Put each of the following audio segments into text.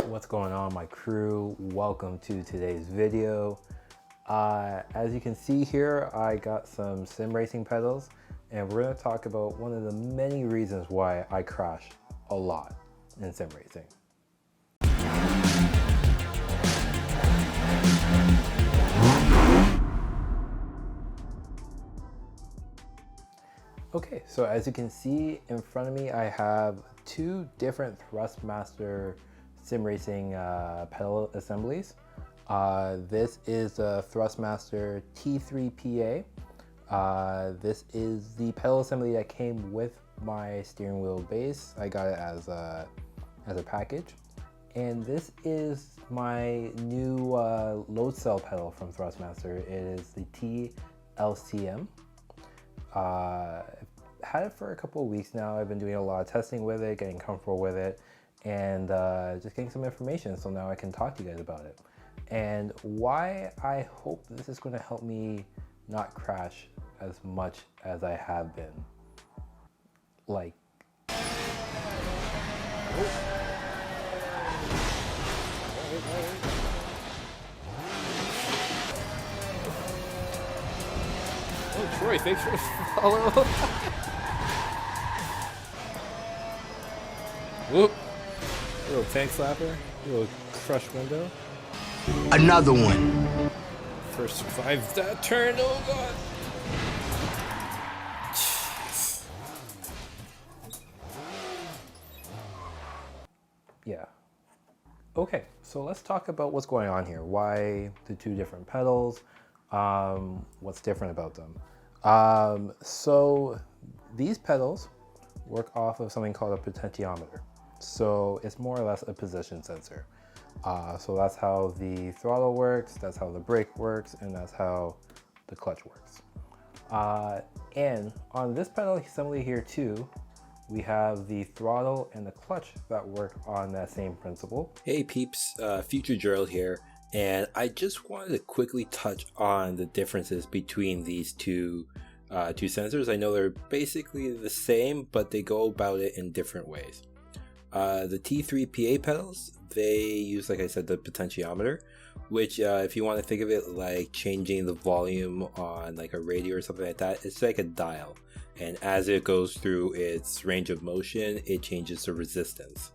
What's going on, my crew? Welcome to today's video. As you can see here, I got some sim racing pedals, and we're going to talk about one of the many reasons why I crash a lot in sim racing. Okay, so as you can see in front of me, I have two different Thrustmaster sim racing pedal assemblies. This is a Thrustmaster T3PA. This is the pedal assembly that came with my steering wheel base. I got it as a package. And this is my new load cell pedal from Thrustmaster. It is the T-LCM. Had it for a couple of weeks now. I've been doing a lot of testing with it, getting comfortable with it, and just getting some information, so now I can talk to you guys about it. And why I hope this is going to help me not crash as much as I have been. Like, Oh, Troy, thanks for the follow. Whoop. Little tank slapper. Little crush window. Another one. First survived that turn. Oh, God. Jeez. yeah. Okay, so let's talk about what's going on here. Why the two different pedals? What's different about them? So these pedals work off of something called a potentiometer. So it's more or less a position sensor. So that's how the throttle works, that's how the brake works, and that's how the clutch works. And on this pedal assembly here too, we have the throttle and the clutch that work on that same principle. Hey peeps, Future Gerald here, and I just wanted to quickly touch on the differences between these two sensors. I know they're basically the same, but they go about it in different ways. The T3PA pedals, they use, like I said, the potentiometer, which if you want to think of it like changing the volume on like a radio or something like that, it's like a dial. And as it goes through its range of motion, it changes the resistance.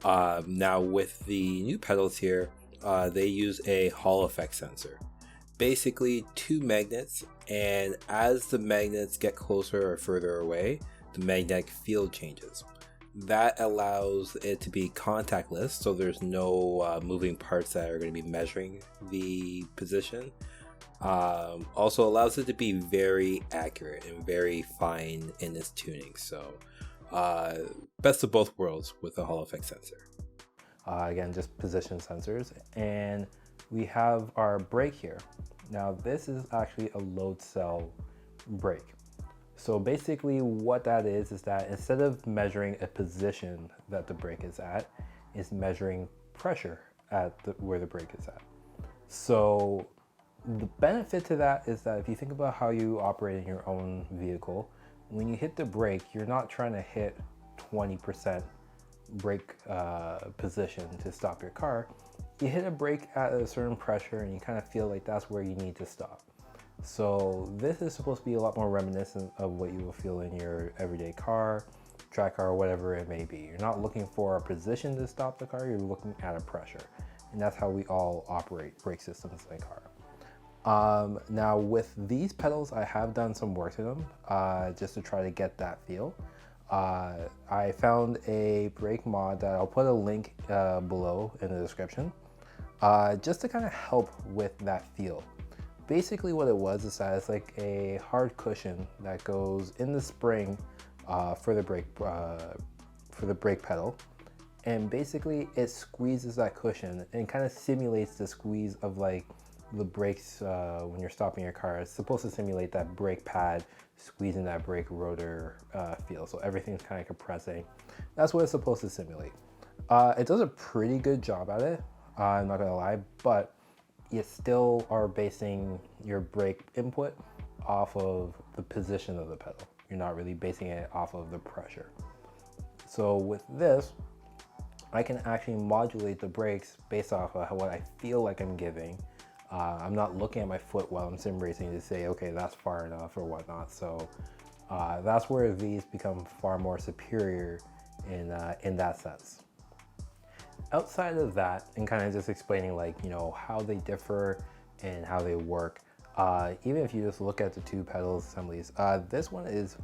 Now with the new pedals here, they use a Hall effect sensor. Basically two magnets, and as the magnets get closer or further away, the magnetic field changes. That allows it to be contactless, so there's no moving parts that are going to be measuring the position. Also allows it to be very accurate and very fine in its tuning. So best of both worlds with the Hall effect sensor. Again, just position sensors. And we have our brake here. Now this is actually a load cell brake. So basically what that is that instead of measuring a position that the brake is at, it's measuring pressure at where the brake is at. So the benefit to that is that if you think about how you operate in your own vehicle, when you hit the brake, you're not trying to hit 20% brake position to stop your car. You hit a brake at a certain pressure and you kind of feel like that's where you need to stop. So this is supposed to be a lot more reminiscent of what you will feel in your everyday car, track car, whatever it may be. You're not looking for a position to stop the car, you're looking at a pressure. And that's how we all operate brake systems in a car. Now with these pedals, I have done some work to them just to try to get that feel. I found a brake mod that I'll put a link below in the description just to kind of help with that feel. Basically what it was is that it's like a hard cushion that goes in the spring for the brake pedal, and basically it squeezes that cushion and kind of simulates the squeeze of like the brakes when you're stopping your car. It's supposed to simulate that brake pad squeezing that brake rotor feel, so everything's kind of compressing. That's what it's supposed to simulate. It does a pretty good job at it, I'm not gonna lie, but you still are basing your brake input off of the position of the pedal. You're not really basing it off of the pressure. So with this, I can actually modulate the brakes based off of what I feel like I'm giving. I'm not looking at my foot while I'm sim racing to say, okay, that's far enough or whatnot. So that's where these become far more superior in that sense. Outside of that, and kind of just explaining like, you know, how they differ and how they work, even if you just look at the two pedals assemblies, this one is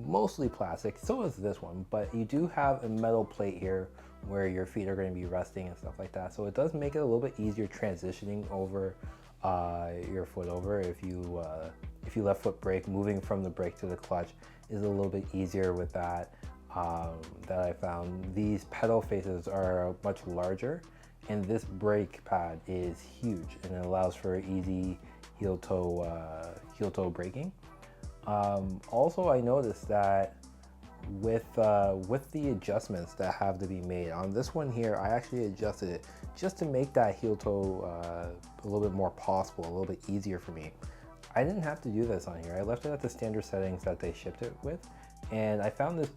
mostly plastic, so is this one, but you do have a metal plate here where your feet are going to be resting and stuff like that. So it does make it a little bit easier transitioning over your foot over. If you left foot brake, moving from the brake to the clutch is a little bit easier with that. That I found. These pedal faces are much larger, and this brake pad is huge, and it allows for easy heel toe braking. Also, I noticed that with the adjustments that have to be made on this one here, I actually adjusted it just to make that heel toe a little bit more possible, a little bit easier for me. I didn't have to do this on here. I left it at the standard settings that they shipped it with, and I found this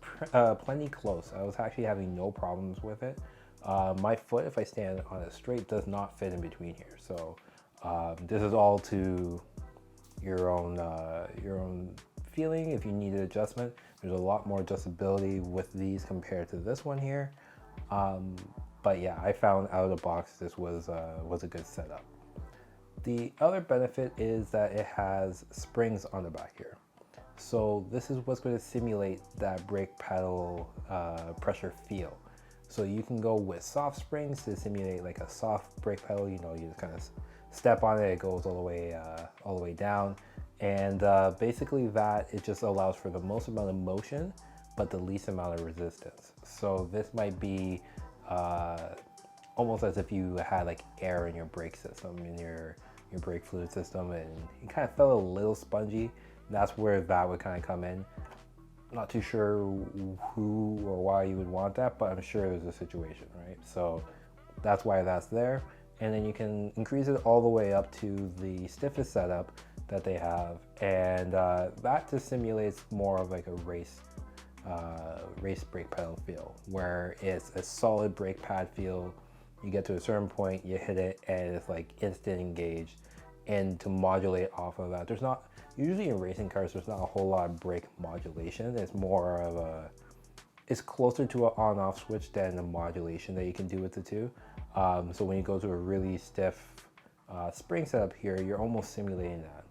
plenty close. I was actually having no problems with it. My foot, if I stand on it straight, does not fit in between here. So this is all to your own feeling. If you need an adjustment, there's a lot more adjustability with these compared to this one here. But yeah, I found out of the box this was a good setup. The other benefit is that it has springs on the back here. So this is what's going to simulate that brake pedal pressure feel. So you can go with soft springs to simulate like a soft brake pedal. You know, you just kind of step on it, it goes all the way down. And basically that, it just allows for the most amount of motion, but the least amount of resistance. So this might be almost as if you had like air in your brake system, in your brake fluid system, and it kind of felt a little spongy. That's where that would kind of come in. Not too sure who or why you would want that, but I'm sure there's a situation, right? So that's why that's there. And then you can increase it all the way up to the stiffest setup that they have, and that just simulates more of like a race brake pedal feel, where it's a solid brake pad feel. You get to a certain point, you hit it, and it's like instant engage. And to modulate off of that, there's not, usually in racing cars, there's not a whole lot of brake modulation. It's more of it's closer to an on-off switch than the modulation that you can do with the two. So when you go to a really stiff spring setup here, you're almost simulating that.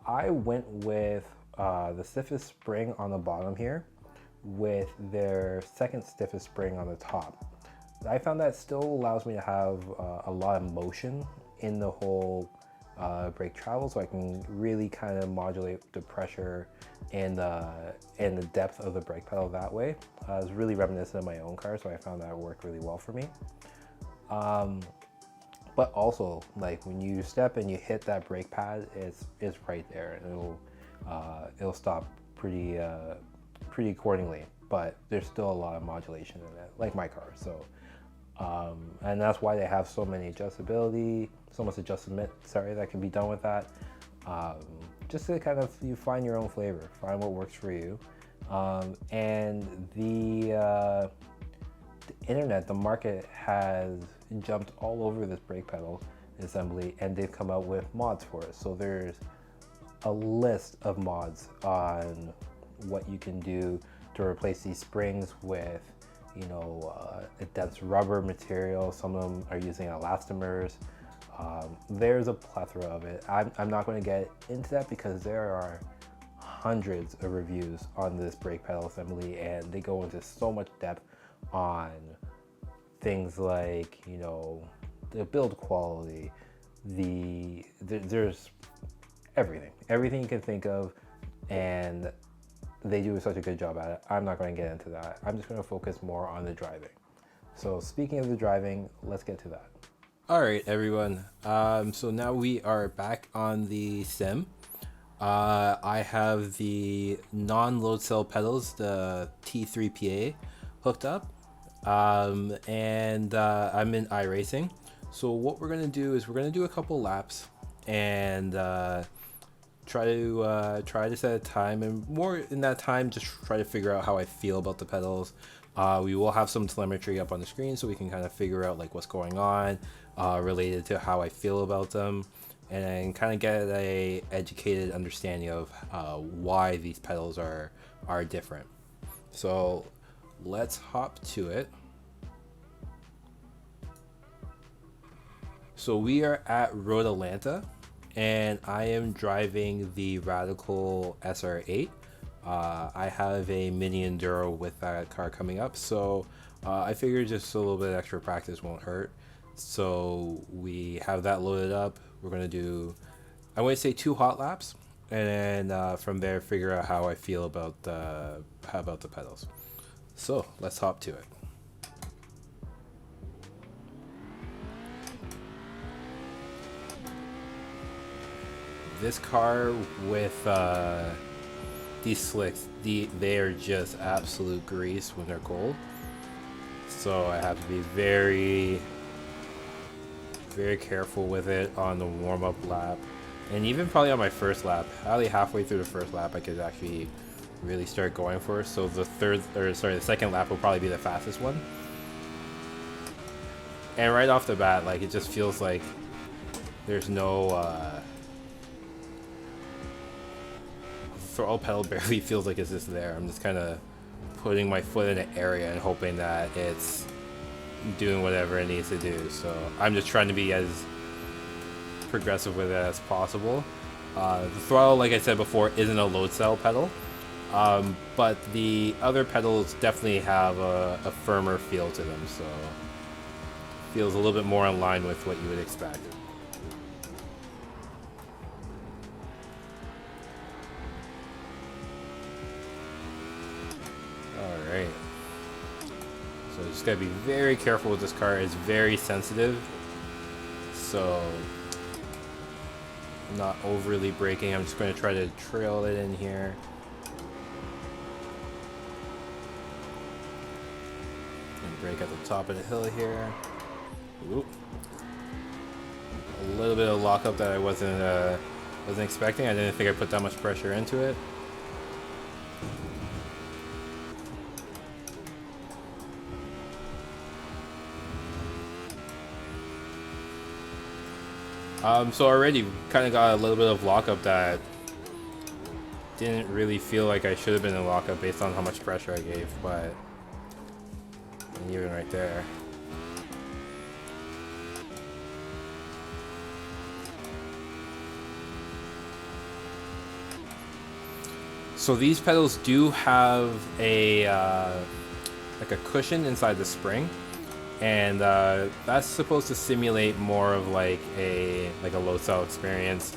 I went with the stiffest spring on the bottom here with their second stiffest spring on the top. I found that still allows me to have a lot of motion in the whole brake travel, so I can really kind of modulate the pressure and the depth of the brake pedal that way. It's really reminiscent of my own car, so I found that worked really well for me. But also, like when you step and you hit that brake pad, it's right there, and it'll stop pretty accordingly. But there's still a lot of modulation in it, like my car. So, and that's why they have so much adjustment, that can be done with that. Just to kind of, you find your own flavor, find what works for you. And the internet, the market has jumped all over this brake pedal assembly, and they've come out with mods for it. So there's a list of mods on what you can do to replace these springs with, you know, a dense rubber material. Some of them are using elastomers. There's a plethora of it. I'm not going to get into that because there are hundreds of reviews on this brake pedal assembly, and they go into so much depth on things like, you know, the build quality, there's everything you can think of, and they do such a good job at it. I'm not going to get into that. I'm just going to focus more on the driving. So speaking of the driving, let's get to that. All right, everyone. So now we are back on the sim. I have the non-load cell pedals, the T3PA, hooked up, and I'm in iRacing. So what we're gonna do is we're gonna do a couple laps and try to set a time, and more in that time just try to figure out how I feel about the pedals, We will have some telemetry up on the screen so we can kind of figure out like what's going on related to how I feel about them, and kind of get a educated understanding of why these pedals are different. So let's hop to it. So we are at Road Atlanta, and I am driving the Radical SR8. I have a mini enduro with that car coming up, so I figured just a little bit of extra practice won't hurt. So we have that loaded up. We're gonna do, I want to say 2 hot laps, and then from there figure out how I feel about the pedals. So let's hop to it. This car with these slicks, they are just absolute grease when they're cold. So I have to be very careful with it on the warm-up lap, and even probably on my first lap. Probably halfway through the first lap, I could actually really start going for it. So the second lap will probably be the fastest one. And right off the bat, like, it just feels like there's no throttle pedal barely feels like it's just there. I'm just kind of putting my foot in an area and hoping that it's doing whatever it needs to do. So I'm just trying to be as progressive with it as possible. The throttle, like I said before, isn't a load cell pedal, but the other pedals definitely have a firmer feel to them, so it feels a little bit more in line with what you would expect. Alright, so just gotta be very careful with this car. It's very sensitive, so I'm not overly braking. I'm just going to try to trail it in here. And brake at the top of the hill here. Oop. A little bit of lockup that I wasn't expecting. I didn't think I put that much pressure into it. So already kind of got a little bit of lockup that didn't really feel like I should have been in lockup based on how much pressure I gave, but even right there. So these pedals do have a like a cushion inside the spring, and that's supposed to simulate more of like a load cell experience,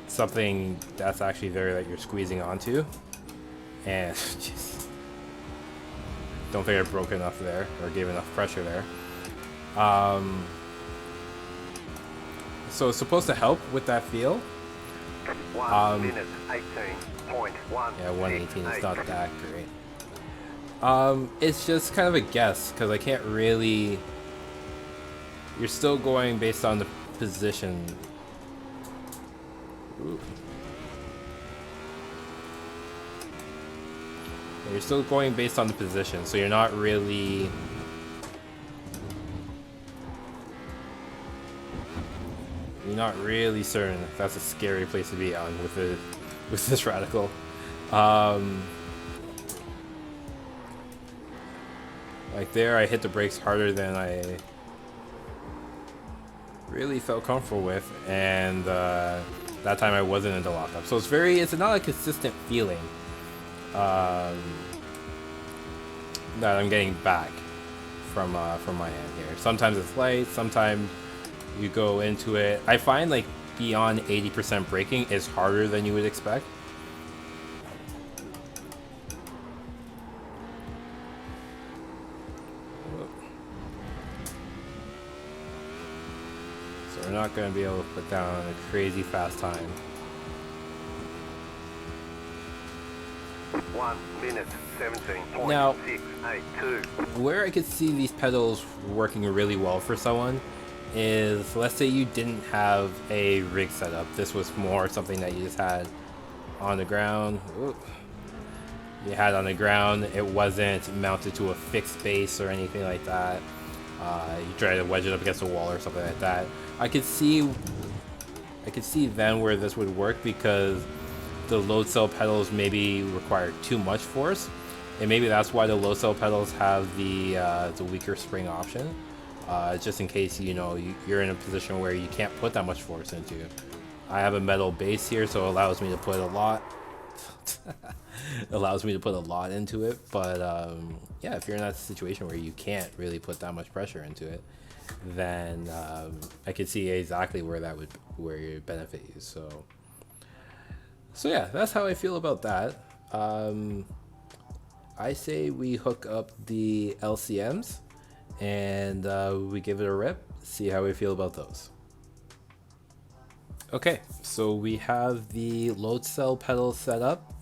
something that's actually there that you're squeezing onto. And just don't think I broke enough there or gave enough pressure there. So it's supposed to help with that feel. 1 minute 18.1. Yeah, 118 is not that great. It's just kind of a guess because I can't really. You're still going based on the position. Ooh. You're still going based on the position, so you're not really. You're not really certain. That's a scary place to be on with this Radical. Like there, I hit the brakes harder than I really felt comfortable with, and that time I wasn't into lockup. So it's not a consistent feeling that I'm getting back from my end here. Sometimes it's light, sometimes you go into it. I find like beyond 80% braking is harder than you would expect. So we're not going to be able to put down a crazy fast time. 1 minute 17.682. Now, where I could see these pedals working really well for someone is, let's say you didn't have a rig setup. This was more something that you just had on the ground. Ooh. you had on the ground. It wasn't mounted to a fixed base or anything like that. You try to wedge it up against a wall or something like that. I could see then where this would work, because the load cell pedals maybe require too much force, and maybe that's why the low cell pedals have the weaker spring option, just in case you're in a position where you can't put that much force into. I have a metal base here, so it allows me to put a lot into it, but yeah, if you're in that situation where you can't really put that much pressure into it, then I could see exactly where it would benefit you. So yeah, that's how I feel about that. I say we hook up the LCMs and we give it a rip, see how we feel about those. Okay, so we have the load cell pedals set up.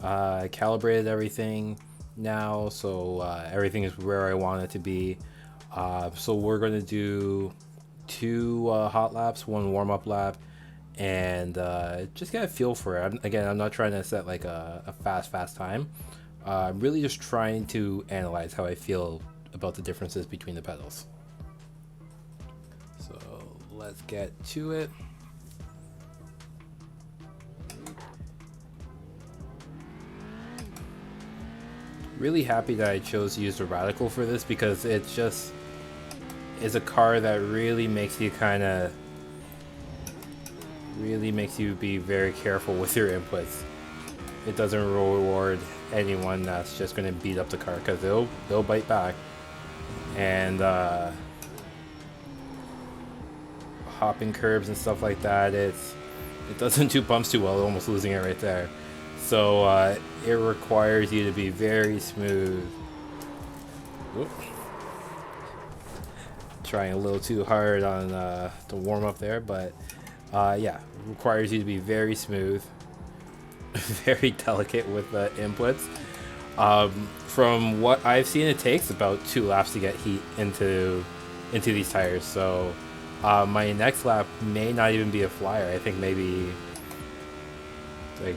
I calibrated everything now, so everything is where I want it to be. So we're going to do 2 hot laps, 1 warm-up lap, and just get a feel for it. I'm not trying to set like a fast time. I'm really just trying to analyze how I feel about the differences between the pedals. So let's get to it. Really happy that I chose to use the Radical for this, because it just is a car that really makes you be very careful with your inputs. It doesn't reward anyone that's just going to beat up the car, because they'll bite back. And hopping curbs and stuff like that, it doesn't do bumps too well, almost losing it right there. So it requires you to be very smooth. Oop. Trying a little too hard on the warm up there, but yeah, it requires you to be very smooth, very delicate with the inputs. From what I've seen, it takes about 2 laps to get heat into these tires. So my next lap may not even be a flyer. I think maybe like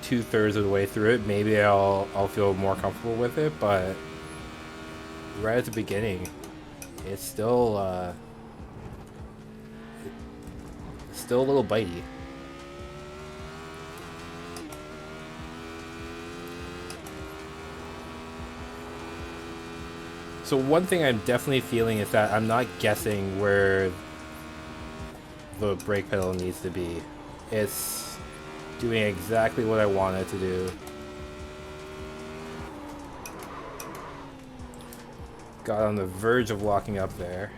2/3 of the way through it, maybe I'll feel more comfortable with it, but right at the beginning, it's still a little bitey. So one thing I'm definitely feeling is that I'm not guessing where the brake pedal needs to be. It's doing exactly what I want it to do. Got on the verge of locking up there,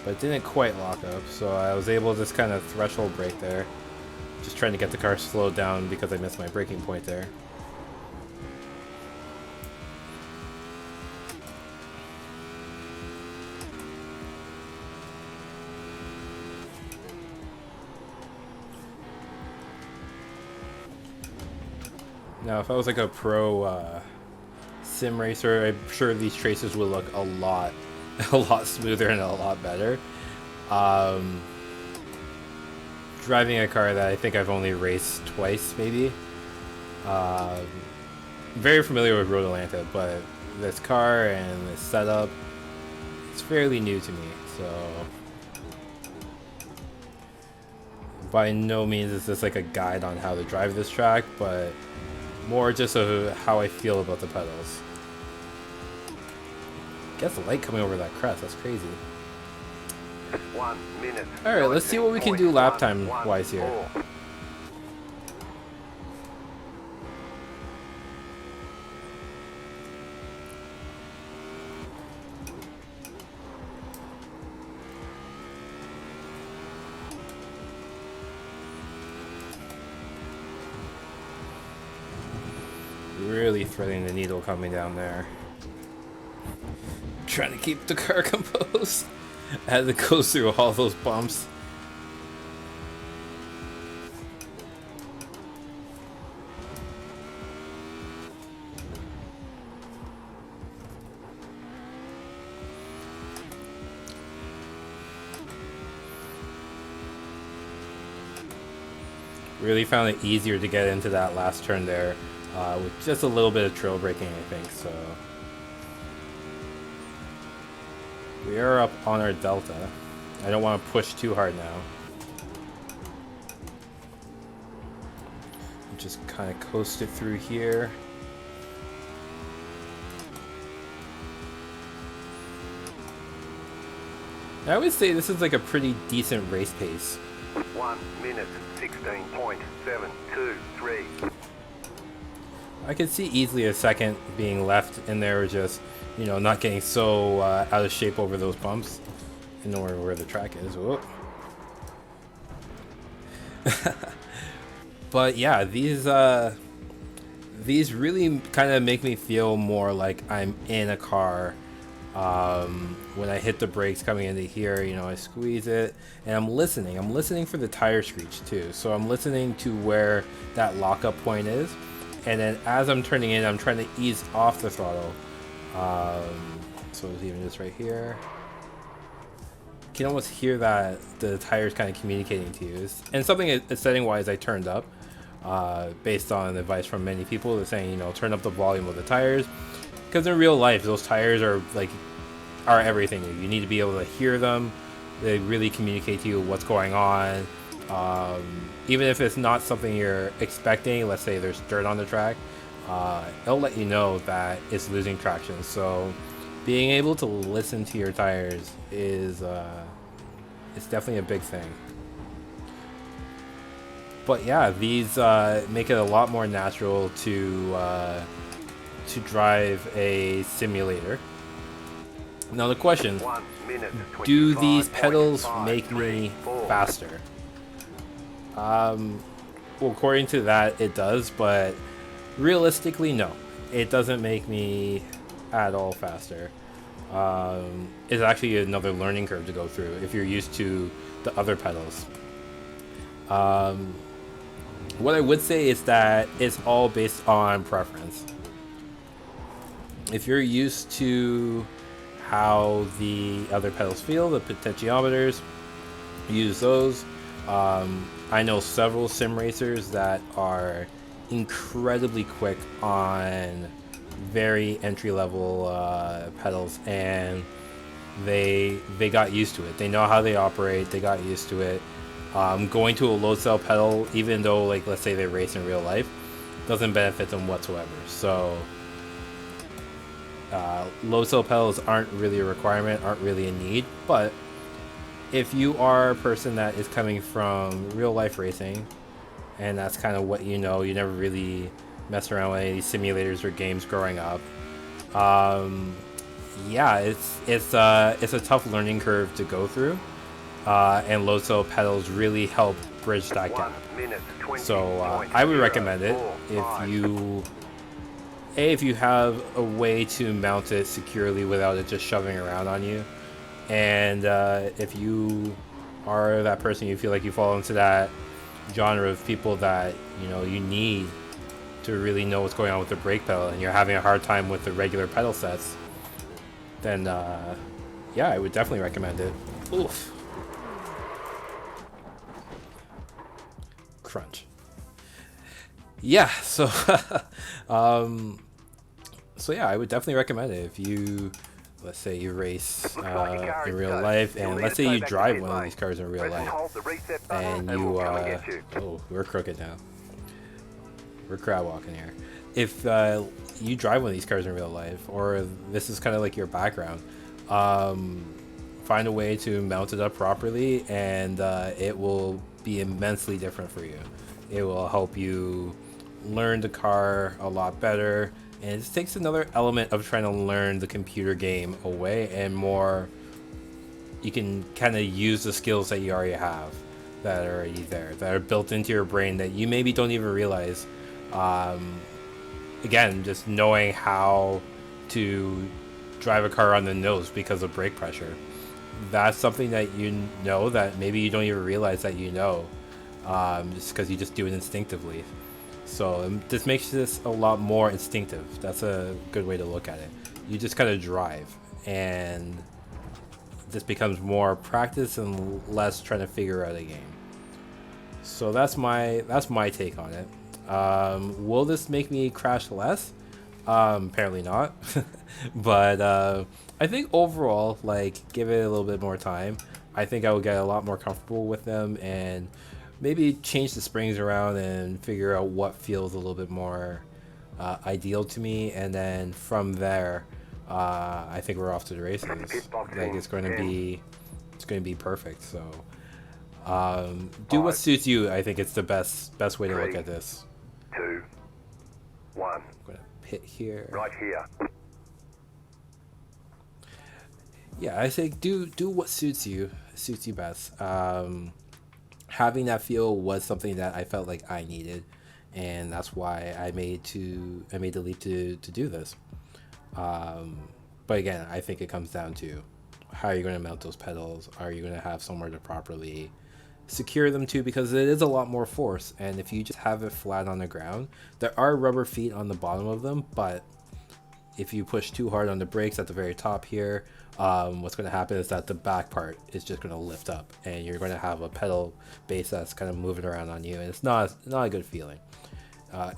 but didn't quite lock up, so I was able to just kind of threshold brake there, just trying to get the car slowed down because I missed my braking point there. Now, if I was like a pro sim racer, I'm sure these traces would look a lot smoother and a lot better. Driving a car that I think I've only raced twice, maybe. Very familiar with Road Atlanta, but this car and this setup, it's fairly new to me, so by no means is this like a guide on how to drive this track, but more just how I feel about the pedals. Gets the light coming over that crest, that's crazy. 1 minute. Alright, let's see what we can do lap time wise here. Really threading the needle coming down there. Trying to keep the car composed as it goes through all those bumps. Really found it easier to get into that last turn there with just a little bit of trail braking, I think. So we are up on our delta. I don't want to push too hard now. Just kind of coast it through here. I would say this is like a pretty decent race pace. 1 minute 16.723. I could see easily a second being left in there, just, you know, not getting so out of shape over those bumps. I know where the track is. Whoa. But yeah, these really kind of make me feel more like I'm in a car. When I hit the brakes coming into here, you know, I squeeze it and I'm listening for the tire screech too. So I'm listening to where that lockup point is, and then as I'm turning in, I'm trying to ease off the throttle. So it's even just right here. You can almost hear that the tires kind of communicating to you. And something setting wise I turned up, based on advice from many people. They're saying, you know, turn up the volume of the tires, because in real life those tires are everything. You need to be able to hear them. They really communicate to you what's going on. Even if it's not something you're expecting, let's say there's dirt on the track, it'll let you know that it's losing traction. So being able to listen to your tires is it's definitely a big thing. But yeah, these make it a lot more natural to drive a simulator. Now the question, do these pedals make me faster? Well, according to that, it does, but realistically, no. It doesn't make me at all faster. It's actually another learning curve to go through if you're used to the other pedals. What I would say is that it's all based on preference. If you're used to how the other pedals feel, the potentiometers, use those. I know several sim racers that are incredibly quick on very entry-level pedals, and they got used to it. They know how they operate. They got used to it. Going to a load cell pedal, even though, like, let's say they race in real life, doesn't benefit them whatsoever. So load cell pedals aren't really a requirement, aren't really a need. But if you are a person that is coming from real life racing, and that's kind of what you know, you never really mess around with any of these simulators or games growing up, yeah, it's a tough learning curve to go through, and load cell pedals really help bridge that gap. So I would recommend it if you have a way to mount it securely without it just shoving around on you, and if you are that person, you feel like you fall into that genre of people that, you know, you need to really know what's going on with the brake pedal, and you're having a hard time with the regular pedal sets, then yeah, I would definitely recommend it. Oof. Crunch. Yeah, so so yeah, I would definitely recommend it if you, let's say you race in real life, and let's say you drive one of these cars in real life, and you oh, we're crooked now. We're crowd walking here. If you drive one of these cars in real life, or this is kind of like your background, find a way to mount it up properly, and it will be immensely different for you. It will help you learn the car a lot better, and it just takes another element of trying to learn the computer game away, and more you can kind of use the skills that you already have, that are already there, that are built into your brain, that you maybe don't even realize. Again, just knowing how to drive a car on the nose because of brake pressure, that's something that you know that maybe you don't even realize that you know, just because you just do it instinctively. So this makes this a lot more instinctive. That's a good way to look at it. You just kind of drive, and this becomes more practice and less trying to figure out a game. So that's my take on it. Will this make me crash less? Apparently not. But I think overall, like, give it a little bit more time, I think I would get a lot more comfortable with them and maybe change the springs around and figure out what feels a little bit more ideal to me. And then from there, I think we're off to the races. Like, it's going to be perfect. So do what suits you. I think it's the best way to look at this. 2, 1. I'm going to pit here. Right here. Yeah, I think do what suits you best. Having that feel was something that I felt like I needed, and that's why I made the leap to do this. But again, I think it comes down to how are you going to mount those pedals? Are you going to have somewhere to properly secure them to? Because it is a lot more force, and if you just have it flat on the ground, there are rubber feet on the bottom of them, but if you push too hard on the brakes at the very top here, what's going to happen is that the back part is just going to lift up, and you're going to have a pedal base that's kind of moving around on you, and it's not a good feeling.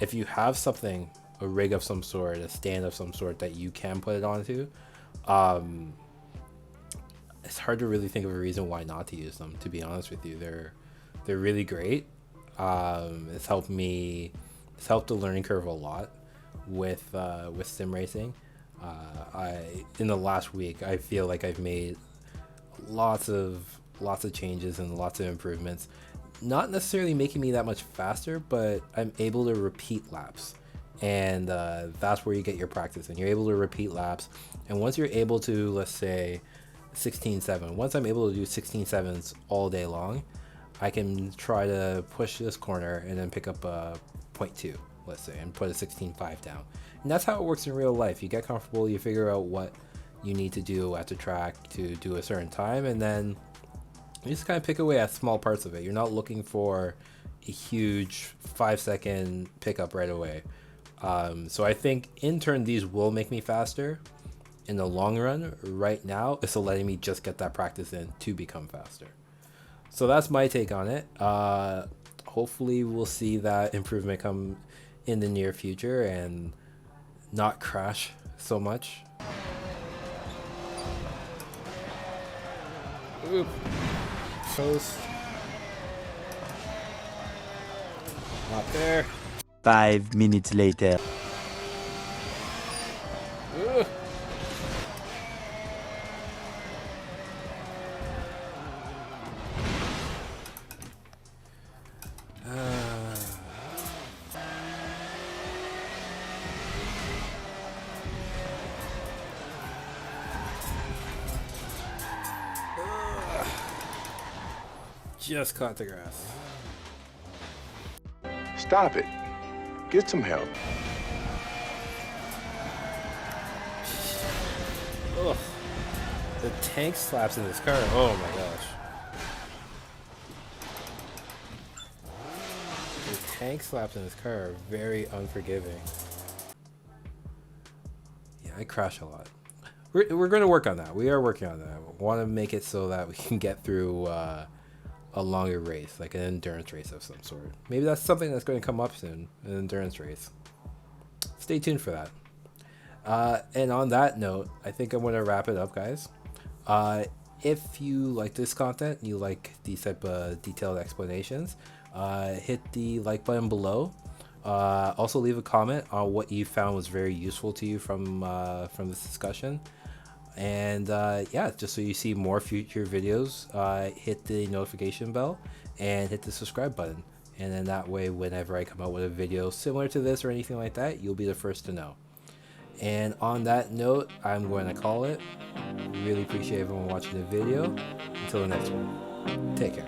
If you have something, a rig of some sort, a stand of some sort that you can put it onto, it's hard to really think of a reason why not to use them, to be honest with you. They're really great. It's helped the learning curve a lot with sim racing. In the last week, I feel like I've made lots of changes and lots of improvements, not necessarily making me that much faster, but I'm able to repeat laps, and that's where you get your practice, and you're able to repeat laps. And once you're able to, let's say 16.7, once I'm able to do 16.7s all day long, I can try to push this corner and then pick up a 0.2, let's say, and put a 16.5 down. And that's how it works in real life. You get comfortable, you figure out what you need to do at the track to do a certain time, and then you just kind of pick away at small parts of it. You're not looking for a huge 5-second pickup right away. So I think in turn these will make me faster in the long run. Right now, it's letting me just get that practice in to become faster. So that's my take on it. Hopefully we'll see that improvement come in the near future and not crash so much. Oop. Toast. Not there. 5 minutes later. Ooh. Just caught the grass. Stop it. Get some help. Ugh. The tank slaps in this car. Oh my gosh. The tank slaps in this car are very unforgiving. Yeah, I crash a lot. We're going to work on that. We are working on that. We want to make it so that we can get through a longer race, like an endurance race of some sort. Maybe that's something that's going to come up soon, an endurance race. Stay tuned for that. And on that note, I think I'm going to wrap it up, guys. If you like this content, you like these type of detailed explanations, hit the like button below. Also leave a comment on what you found was very useful to you from this discussion. And yeah, just so you see more future videos, hit the notification bell and hit the subscribe button. And then that way, whenever I come out with a video similar to this or anything like that, you'll be the first to know. And on that note, I'm going to call it. Really appreciate everyone watching the video. Until the next one, take care.